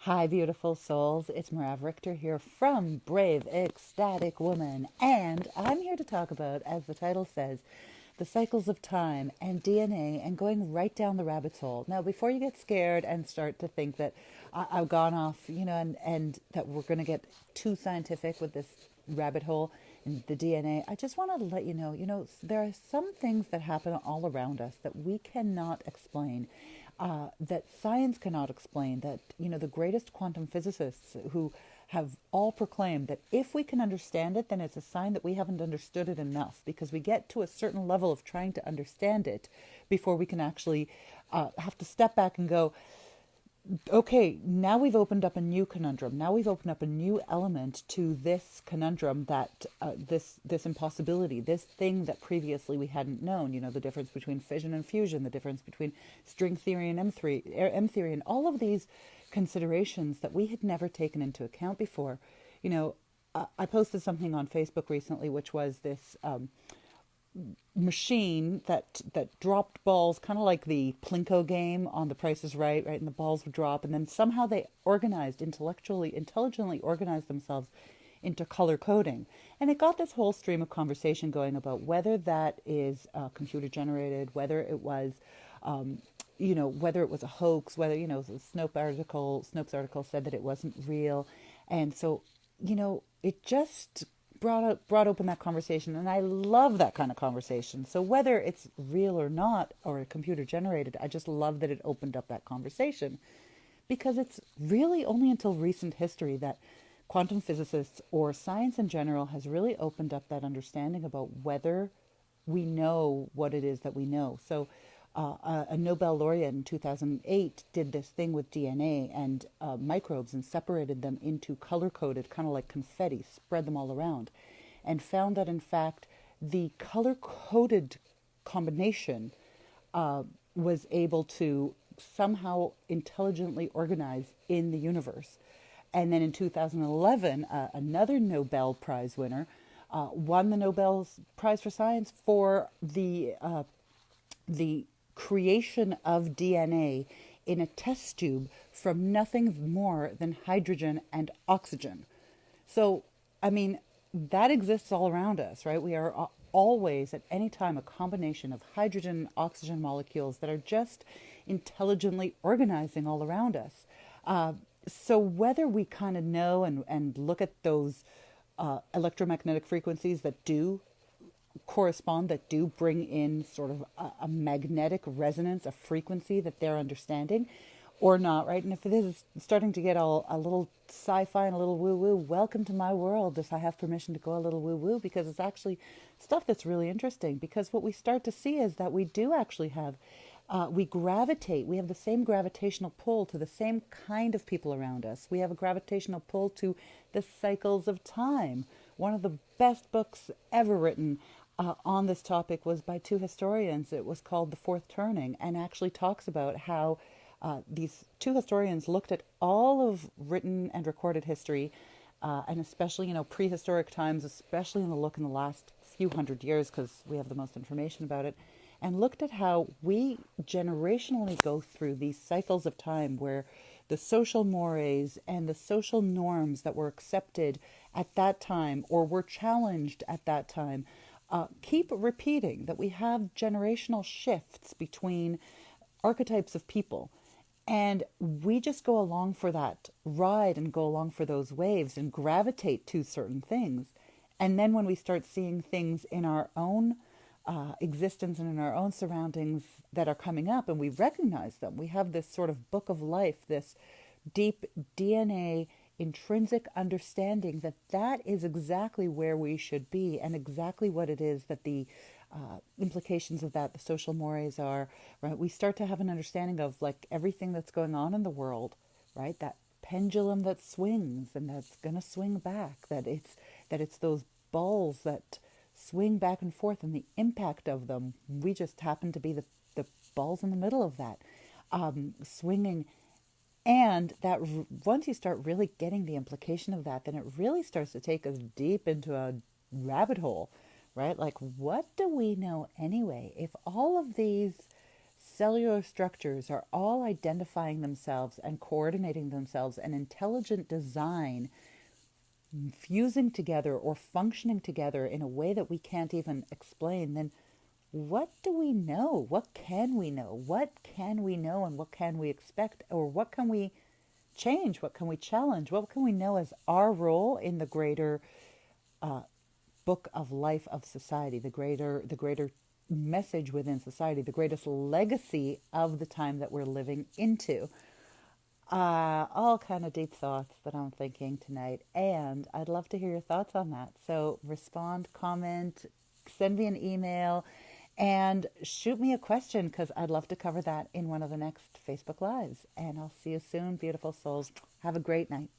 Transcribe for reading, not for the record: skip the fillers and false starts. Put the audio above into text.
Hi, beautiful souls. It's Marav Richter here from Brave Ecstatic Woman, and I'm here to talk about, as the title says, the cycles of time and DNA and going right down the rabbit hole. Now, before you get scared and start to think that I've gone off, and that we're going to get too scientific with this rabbit hole and the DNA, I just want to let there are some things that happen all around us that we cannot explain, that science cannot explain, that, the greatest quantum physicists who have all proclaimed that if we can understand it, then it's a sign that we haven't understood it enough, because we get to a certain level of trying to understand it before we can actually have to step back and go, okay, now we've opened up a new conundrum. Now we've opened up a new element to this conundrum, that this impossibility, this thing that previously we hadn't known. The difference between fission and fusion, the difference between string theory and M theory, and all of these considerations that we had never taken into account before. I posted something on Facebook recently, which was this machine that dropped balls, kind of like the plinko game on The Price is Right, right? And the balls would drop, and then somehow they intelligently organized themselves into color coding. And it got this whole stream of conversation going about whether that is computer generated, whether it was whether it was a hoax, whether, the Snopes article said that it wasn't real. And so, it just brought open that conversation, and I love that kind of conversation. So whether it's real or not, or computer generated, I just love that it opened up that conversation, because it's really only until recent history that quantum physicists or science in general has really opened up that understanding about whether we know what it is that we know. So a Nobel laureate in 2008 did this thing with DNA and microbes, and separated them into color-coded, kind of like confetti, spread them all around, and found that, in fact, the color-coded combination was able to somehow intelligently organize in the universe. And then in 2011, another Nobel Prize winner won the Nobel Prize for Science for the creation of DNA in a test tube from nothing more than hydrogen and oxygen. So, I mean, that exists all around us, right? We are always, at any time, a combination of hydrogen and oxygen molecules that are just intelligently organizing all around us. So whether we kind of know and look at those electromagnetic frequencies that do correspond, that do bring in sort of a magnetic resonance, a frequency that they're understanding, or not, right? And if it is starting to get all a little sci-fi and a little woo-woo, welcome to my world, if I have permission to go a little woo-woo, because it's actually stuff that's really interesting. Because what we start to see is that we do actually have, we have the same gravitational pull to the same kind of people around us. We have a gravitational pull to the cycles of time. One of the best books ever written on this topic was by two historians. It was called The Fourth Turning, and actually talks about how these two historians looked at all of written and recorded history, and especially, prehistoric times, especially in the last few hundred years, because we have the most information about it, and looked at how we generationally go through these cycles of time where the social mores and the social norms that were accepted at that time or were challenged at that time keep repeating, that we have generational shifts between archetypes of people. And we just go along for that ride and go along for those waves and gravitate to certain things. And then when we start seeing things in our own existence and in our own surroundings that are coming up, and we recognize them, we have this sort of book of life, this deep DNA intrinsic understanding that that is exactly where we should be, and exactly what it is that the implications of that, the social mores are, right? We start to have an understanding of, like, everything that's going on in the world, right? That pendulum that swings and that's going to swing back, that it's those balls that swing back and forth, and the impact of them, we just happen to be the balls in the middle of that, swinging. And that once you start really getting the implication of that, then it really starts to take us deep into a rabbit hole, right? Like, what do we know anyway? If all of these cellular structures are all identifying themselves and coordinating themselves, and intelligent design fusing together or functioning together in a way that we can't even explain, then what do we know? What can we know? What can we know and what can we expect? Or what can we change? What can we challenge? What can we know as our role in the greater book of life of society, the greater message within society, the greatest legacy of the time that we're living into? All kind of deep thoughts that I'm thinking tonight, and I'd love to hear your thoughts on that. So respond, comment, send me an email, and shoot me a question, because I'd love to cover that in one of the next Facebook Lives. And I'll see you soon, beautiful souls. Have a great night.